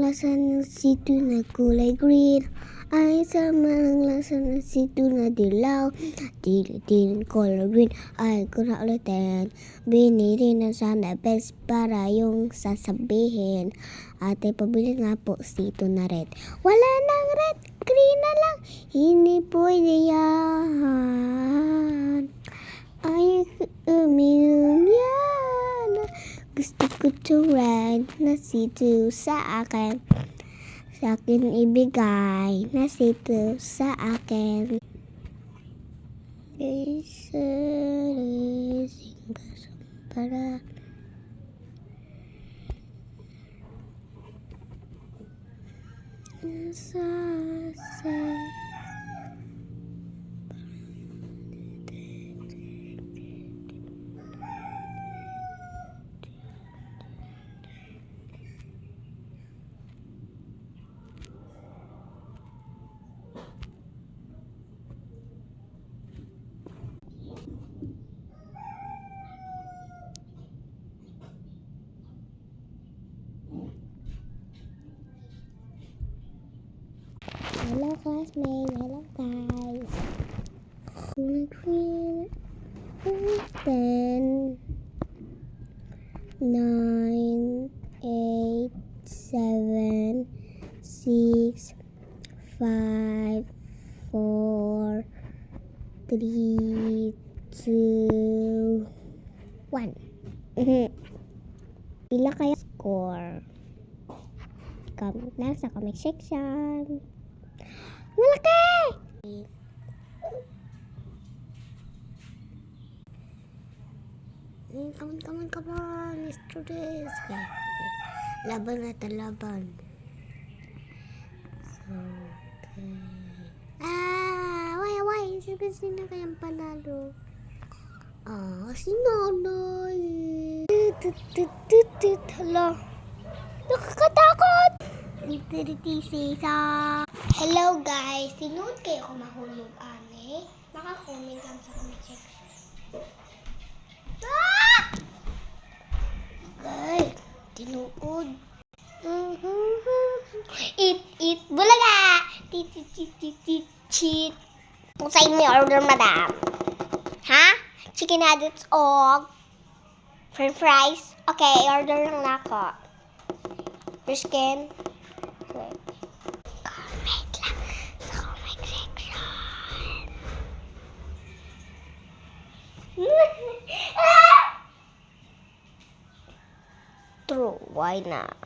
lasa ng sito na kulay green. Ay sama ng lasa ng sito na dilaw. Din color green ay kuna ulitin. Binili na sana best para yung sasabihin. Ate, pabili nga po sito na red. Wala nang red, green na lang. Hindi pwede yan. Ay, uminom yan. Gusto ko to red na sito sa akin. Sa akin ibigay na sito sa akin. Para hello classmates, hello guys. Green, 10, 9, 8, 7, 6, 5, 4, 3, 2, 1. Pila kaya score? Comment na sa comment section. Malaki! Come on, let's do this. Okay. Laban na laban. Okay. Why? Sino kayang panalo? Sinonay. Hala. Nakakatakot! Hello guys! Sinuod kayo kung mahulog, ane? Maka-comment lang sa comment section. Guys, tinuod. Eat, bulaga! Cheat. Kung sa'yo may order, madam. Ha? Chicken nuggets o french fries? Okay, order lang na ako. Briskin. Comment lang sa comment section. True, why not?